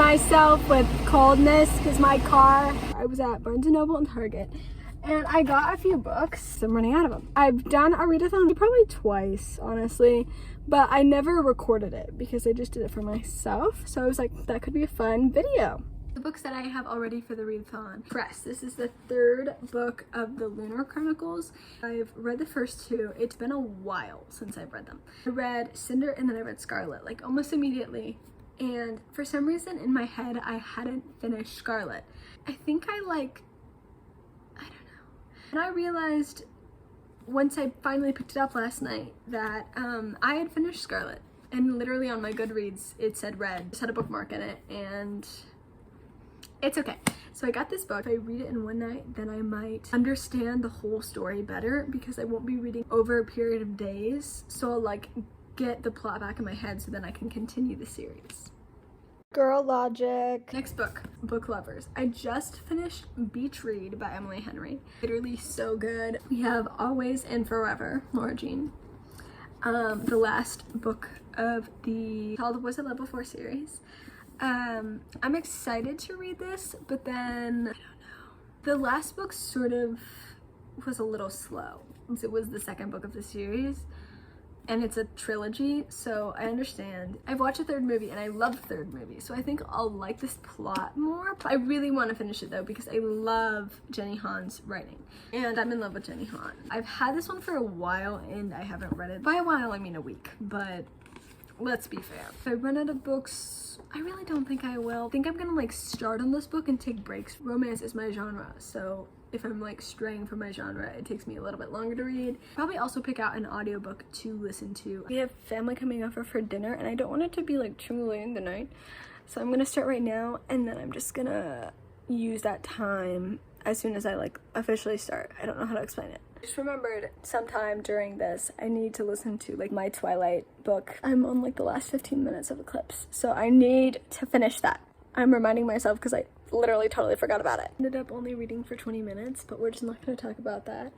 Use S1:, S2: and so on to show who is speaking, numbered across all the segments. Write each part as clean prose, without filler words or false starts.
S1: myself with coldness because I was at Barnes & Noble and Target, and I got a few books. I'm running out of them. I've done a readathon probably twice, honestly, but I never recorded it because I just did it for myself. So I was like, that could be a fun video. The books that I have already for the readathon. Press. This is the third book of the Lunar Chronicles. I've read the first two. It's been a while since I've read them. I read Cinder and then I read Scarlet, like almost immediately. And for some reason in my head, I hadn't finished Scarlet. I think I don't know. And I realized once I finally picked it up last night that I had finished Scarlet. And literally on my Goodreads, it said read. It just had a bookmark in it, and it's okay. So I got this book. If I read it in one night, then I might understand the whole story better because I won't be reading over a period of days. So I'll like get the plot back in my head so then I can continue the series. Girl Logic. Next book, Book Lovers. I just finished Beach Read by Emily Henry. Literally so good. We have Always and Forever, Laura Jean. The last book of the All the Boys at Level 4 series. I'm excited to read this, but then, I don't know. The last book sort of was a little slow. It was the second book of the series, and it's a trilogy, so I understand. I've watched the third movie, and I love the third movie, so I think I'll like this plot more. But I really want to finish it, though, because I love Jenny Han's writing, and I'm in love with Jenny Han. I've had this one for a while, and I haven't read it. By a while, I mean a week, but let's be fair. If I run out of books, I really don't think I will. I think I'm gonna like start on this book and take breaks. Romance is my genre, so if I'm like straying from my genre, it takes me a little bit longer to read. Probably also pick out an audiobook to listen to. We have family coming over for dinner, and I don't want it to be like too late in the night. So I'm gonna start right now, and then I'm just gonna use that time as soon as I like officially start. I don't know how to explain it. I just remembered sometime during this, I need to listen to like my Twilight book. I'm on like the last 15 minutes of Eclipse, so I need to finish that. I'm reminding myself because I literally totally forgot about it. Ended up only reading for 20 minutes, but we're just not going to talk about that.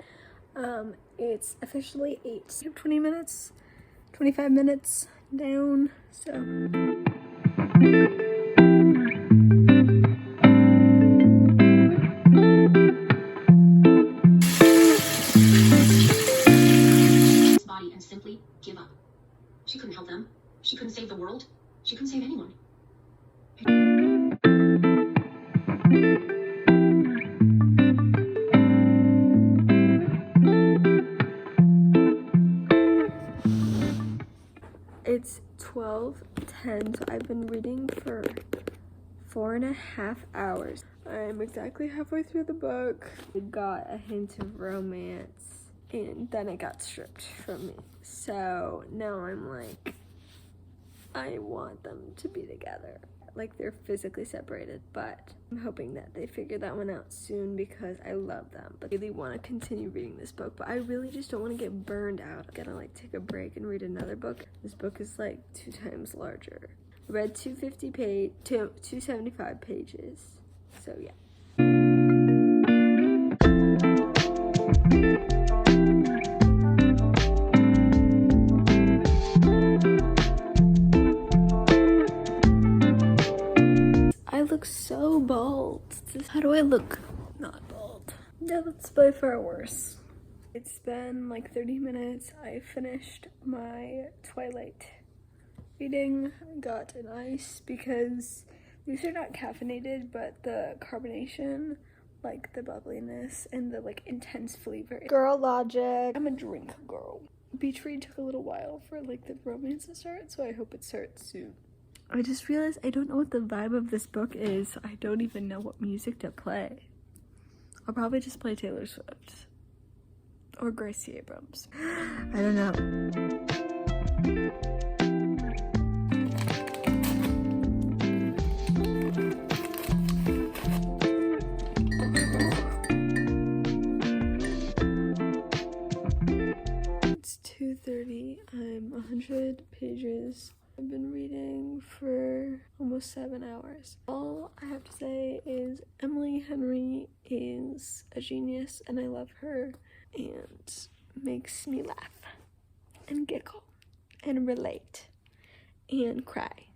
S1: It's officially 8. We have 20 minutes, 25 minutes down, so.
S2: Body and simply give up. She couldn't help them. She couldn't save the world. She couldn't save anyone.
S1: It's 12:10, so I've been reading for 4.5 hours. I'm exactly halfway through the book. I got a hint of romance, and then it got stripped from me. So now I'm like, I want them to be together. Like they're physically separated, but I'm hoping that they figure that one out soon because I love them. But I really want to continue reading this book, but I really just don't want to get burned out. I'm gonna like take a break and read another book. This book is like 2 times larger. I read 275 pages, so yeah. I look so bald. How do I look not bald? Yeah, that's by far worse. It's been like 30 minutes. I finished my Twilight reading. Got an ice because these are not caffeinated, but the carbonation, like the bubbliness and the like intense flavor. Girl Logic. I'm a drink girl. Beach Read took a little while for like the romance to start, so I hope it starts soon. I just realized I don't know what the vibe of this book is, so I don't even know what music to play. I'll probably just play Taylor Swift. Or Gracie Abrams. I don't know. It's 2:30. I'm 100 pages. I've been reading for almost 7 hours. All I have to say is Emily Henry is a genius, and I love her, and makes me laugh and giggle and relate and cry.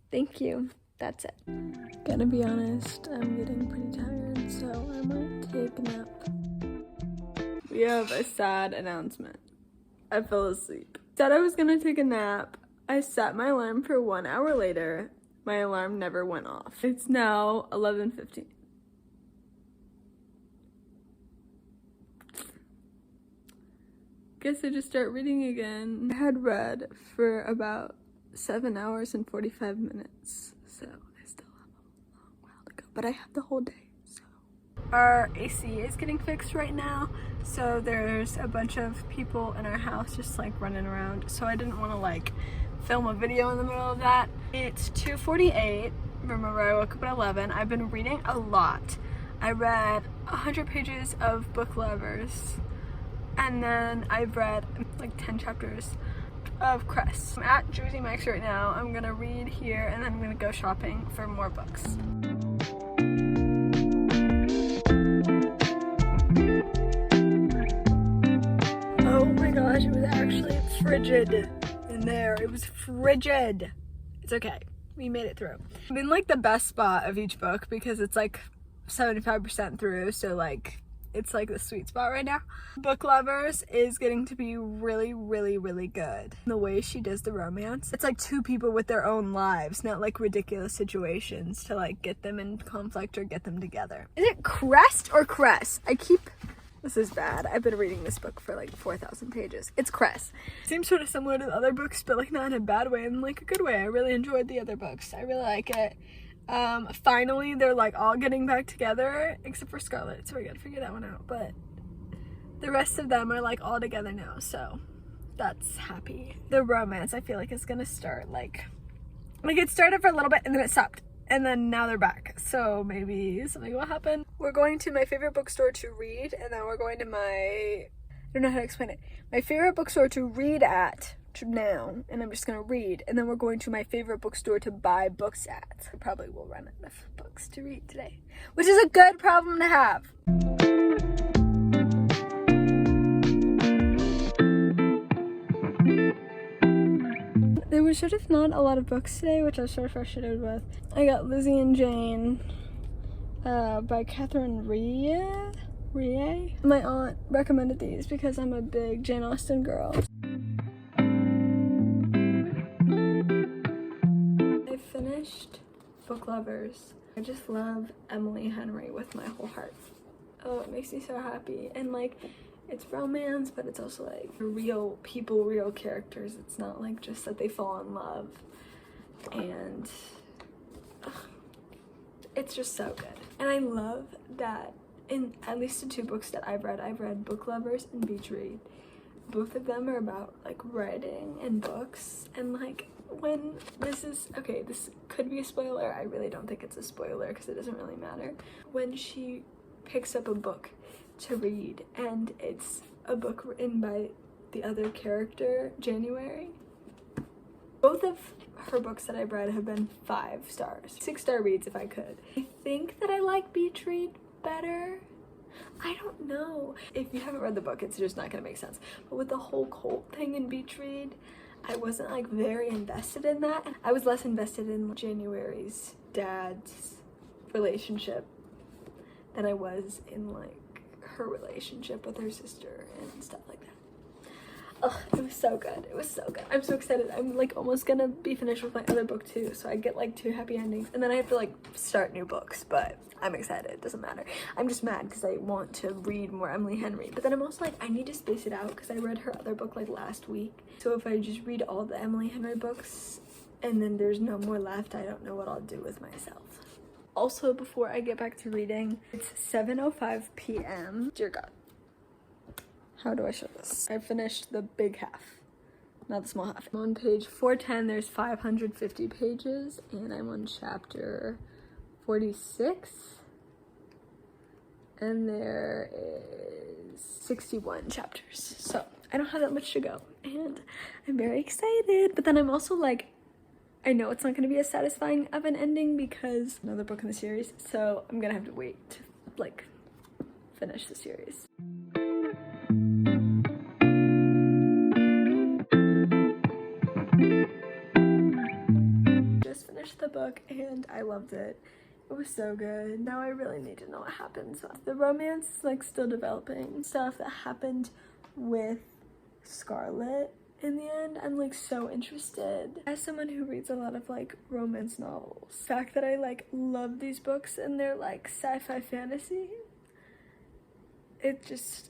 S1: Thank you. that's it. Gonna be honest, I'm getting pretty tired, so I might take a nap. We have a sad announcement. I fell asleep. Said I was gonna take a nap. I set my alarm for 1 hour later. My alarm never went off. It's now 11:15. Guess I just start reading again. I had read for about 7 hours and 45 minutes, so I still have a long while to go, but I have the whole day, so. Our AC is getting fixed right now, so there's a bunch of people in our house just like running around, so I didn't want to like film a video in the middle of that. It's 2:48. Remember, I woke up at 11. I've been reading a lot. I read 100 pages of Book Lovers, and then I've read like 10 chapters of Cress. I'm at Jersey Mike's right now. I'm gonna read here and then I'm gonna go shopping for more books. Oh my gosh, it was actually frigid in there. It was frigid. It's okay. We made it through. I'm in like the best spot of each book because it's like 75% through, so like it's like the sweet spot right now. Book Lovers is getting to be really, really, really good. The way she does the romance, it's like two people with their own lives, not like ridiculous situations to like get them in conflict or get them together. Is it Crest or Cress? This is bad. I've been reading this book for like 4,000 pages. It's Cress. Seems sort of similar to the other books, but like not in a bad way, in like a good way. I really enjoyed the other books. I really like it. Finally they're like all getting back together except for Scarlet, so we gotta figure that one out, but the rest of them are like all together now, so that's happy. The romance I feel like is gonna start like it started for a little bit and then it stopped and then now they're back, so maybe something will happen. We're going to my favorite bookstore to read, and then we're going to I don't know how to explain it, my favorite bookstore to read at now, and I'm just gonna read, and then we're going to my favorite bookstore to buy books at. I probably will run out of books to read today, which is a good problem to have. There was sort of not a lot of books today, which I was sort of frustrated with. I got Lizzie and Jane by Catherine Rie. My aunt recommended these because I'm a big Jane Austen girl. I finished Book Lovers. I just love Emily Henry with my whole heart. Oh, it makes me so happy. And like, it's romance, but it's also like real people, real characters. It's not like just that they fall in love. And it's just so good. And I love that in at least the two books that I've read Book Lovers and Beach Read. Both of them are about like writing and books, and like when this could be a spoiler. I really don't think it's a spoiler because it doesn't really matter. When she picks up a book to read and it's a book written by the other character, January. Both of her books that I've read have been 5 stars. 6-star reads if I could. I think that I like Beach Read better. I don't know. If you haven't read the book, it's just not gonna make sense. But with the whole cult thing in Beach Read, I wasn't like very invested in that. I was less invested in January's dad's relationship than I was in like her relationship with her sister and stuff like that. Ugh, it was so good. It was so good. I'm so excited. I'm like almost gonna be finished with my other book too, so I get like 2 happy endings, and then I have to like start new books, but I'm excited. It doesn't matter. I'm just mad because I want to read more Emily Henry, but then I'm also like, I need to space it out because I read her other book like last week. So if I just read all the Emily Henry books and then there's no more left, I don't know what I'll do with myself. Also, before I get back to reading, it's 7:05 p.m. Dear God. How do I show this? I finished the big half, not the small half. I'm on page 410, there's 550 pages, and I'm on chapter 46, and there is 61 chapters, so I don't have that much to go, and I'm very excited, but then I'm also like, I know it's not going to be as satisfying of an ending because another book in the series, so I'm gonna have to wait to like finish the series. Just finished the book. book and I loved it. It was so good. Now I really need to know what happens. The romance is like still developing. Stuff that happened with Scarlett in the end, I'm like so interested. As someone who reads a lot of like romance novels, the fact that I like love these books and they're like sci-fi fantasy, it just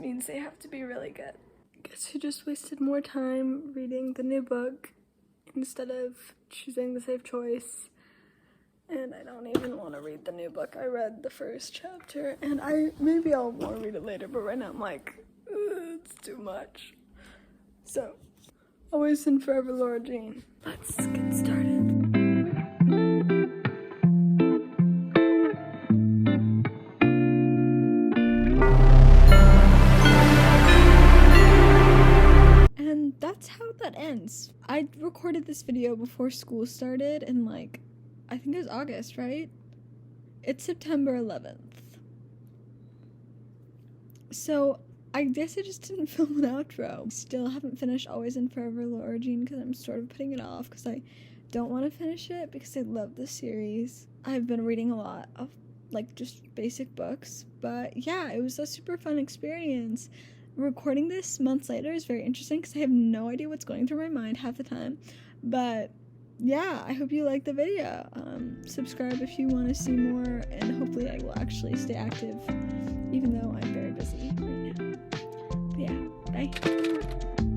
S1: means they have to be really good. I guess you just wasted more time reading the new book instead of choosing the safe choice. And I don't even want to read the new book. I read the first chapter and maybe I'll want to read it later, but right now I'm like, it's too much. So, always and forever, Laura Jean. Let's get started. And that's how that ends. I recorded this video before school started in like, I think it was August, right? It's September 11th. So, I guess I just didn't film an outro. Still haven't finished Always and Forever Laura Jean because I'm sort of putting it off because I don't want to finish it because I love this series. I've been reading a lot of like just basic books, but yeah, it was a super fun experience. Recording this months later is very interesting because I have no idea what's going through my mind half the time, but yeah, I hope you liked the video. Subscribe if you want to see more, and hopefully I will actually stay active even though I'm very busy right now. But yeah, bye.